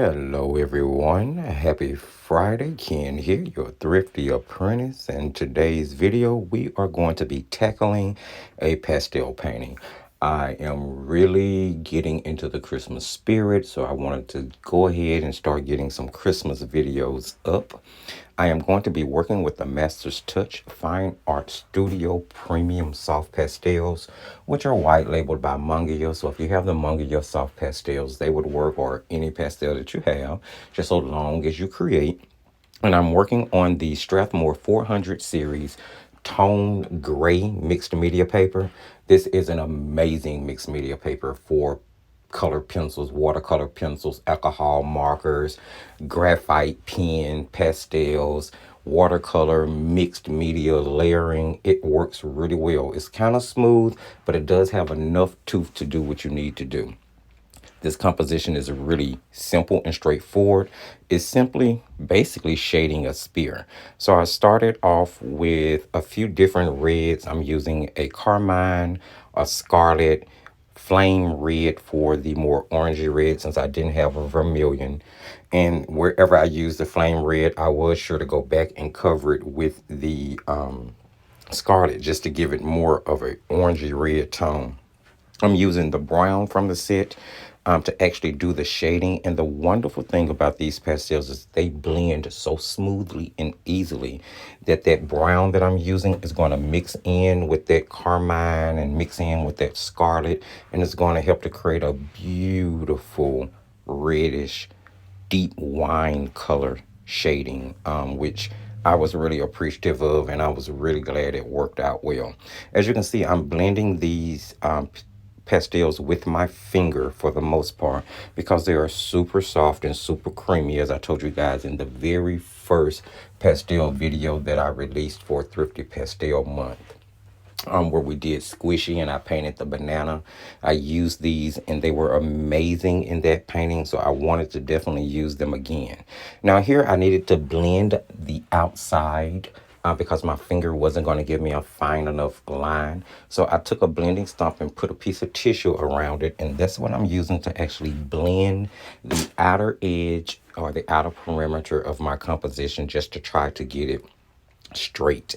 Hello everyone, happy Friday. Ken here, your thrifty apprentice. In today's video, we are going to be tackling a pastel painting. I am really getting into the Christmas spirit, so I wanted to go ahead and start getting some Christmas videos up. I am going to be working with the Master's Touch Fine Art Studio Premium Soft Pastels, which are white labeled by Mungia. So if you have the Mungia soft pastels, they would work, or any pastel that you have, just so long as you create. And I'm working on the Strathmore 400 series tone gray mixed media paper. This is an amazing mixed media paper for color pencils, watercolor pencils, alcohol markers, graphite pen, pastels, watercolor, mixed media layering. It works really well. It's kind of smooth, but it does have enough tooth to do what you need to do. This composition is really simple and straightforward. It's simply basically shading a spear. So I started off with a few different reds. I'm using a carmine, a scarlet, flame red for the more orangey red, since I didn't have a vermilion. And wherever I used the flame red, I was sure to go back and cover it with the scarlet, just to give it more of a orangey red tone. I'm using the brown from the set to actually do the shading. And the wonderful thing about these pastels is they blend so smoothly and easily that that brown that I'm using is going to mix in with that carmine and mix in with that scarlet. And it's going to help to create a beautiful reddish, deep wine color shading, which I was really appreciative of, and I was really glad it worked out well. As you can see, I'm blending these pastels with my finger for the most part, because they are super soft and super creamy, as I told you guys in the very first pastel video that I released for Thrifty Pastel Month, where we did squishy and I painted the banana. I used these and they were amazing in that painting, so I wanted to definitely use them again. Now here I needed to blend the outside because my finger wasn't going to give me a fine enough line. So I took a blending stump and put a piece of tissue around it, and that's what I'm using to actually blend the outer edge or the outer perimeter of my composition, just to try to get it straight.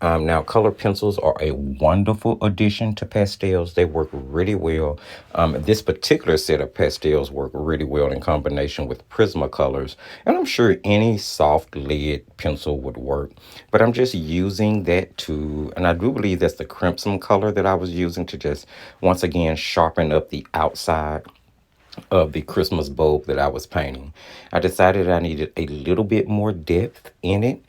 Now, color pencils are a wonderful addition to pastels. They work really well. This particular set of pastels work really well in combination with Prismacolors, and I'm sure any soft lead pencil would work. But I'm just using that to, and I do believe that's the crimson color that I was using to just once again sharpen up the outside of the Christmas bulb that I was painting. I decided I needed a little bit more depth in it,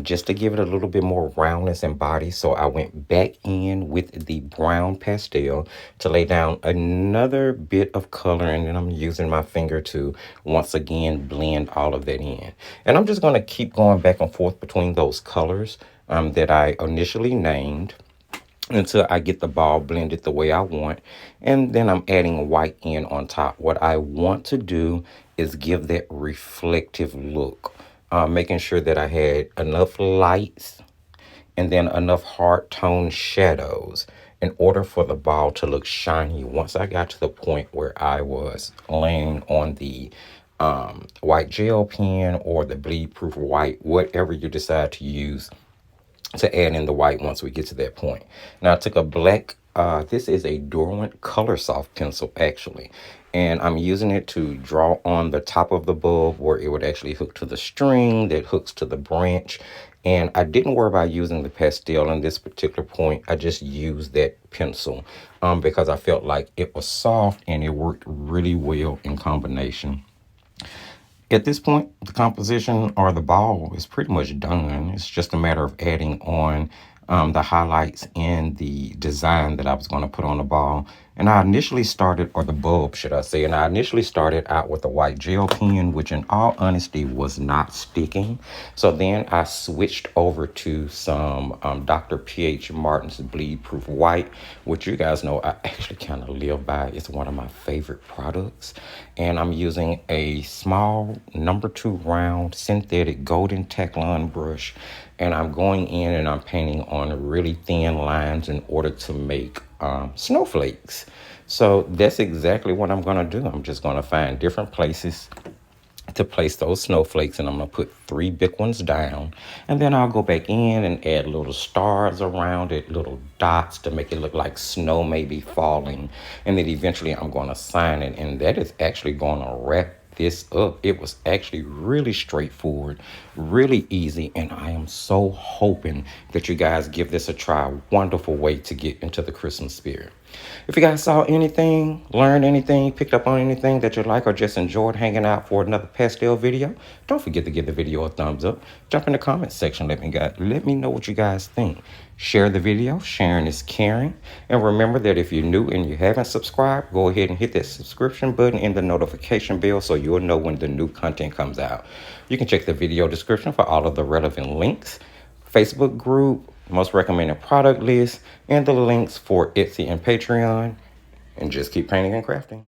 just to give it a little bit more roundness and body. So I went back in with the brown pastel to lay down another bit of color, and then I'm using my finger to once again blend all of that in. And I'm just going to keep going back and forth between those colors that I initially named until I get the ball blended the way I want. And then I'm adding white in on top. What I want to do is give that reflective look, making sure that I had enough lights and then enough hard tone shadows in order for the ball to look shiny. Once I got to the point where I was laying on the white gel pen or the bleed proof white, whatever you decide to use to add in the white once we get to that point. Now I took a black, this is a Derwent Color Soft pencil actually, and I'm using it to draw on the top of the bulb where it would actually hook to the string that hooks to the branch. And I didn't worry about using the pastel in this particular point. I just used that pencil because I felt like it was soft and it worked really well in combination. At this point, the composition or the ball is pretty much done. It's just a matter of adding on the highlights and the design that I was going to put on the ball. And I initially started, or the bulb, should I say, and I initially started out with a white gel pen, which in all honesty was not sticking. So then I switched over to some Dr. P.H. Martin's Bleed Proof White, which you guys know I actually kind of live by. It's one of my favorite products. And I'm using a small #2 round synthetic golden Teflon brush. And I'm going in and I'm painting on really thin lines in order to make snowflakes. So that's exactly what I'm going to do. I'm just going to find different places to place those snowflakes, and I'm going to put 3 big ones down, and then I'll go back in and add little stars around it, little dots to make it look like snow may be falling, and then eventually I'm going to sign it, and that is actually going to wrap this up. It was actually really straightforward, really easy, and I am so hoping that you guys give this a try. Wonderful way to get into the Christmas spirit. If you guys saw anything, learned anything, picked up on anything that you like, or just enjoyed hanging out for another pastel video, don't forget to give the video a thumbs up. Jump in the comments section. Let me know what you guys think. Share the video. Sharing is caring. And remember that if you're new and you haven't subscribed, go ahead and hit that subscription button and the notification bell so you'll know when the new content comes out. You can check the video description for all of the relevant links, Facebook group, most recommended product list, and the links for Etsy and Patreon. And just keep painting and crafting.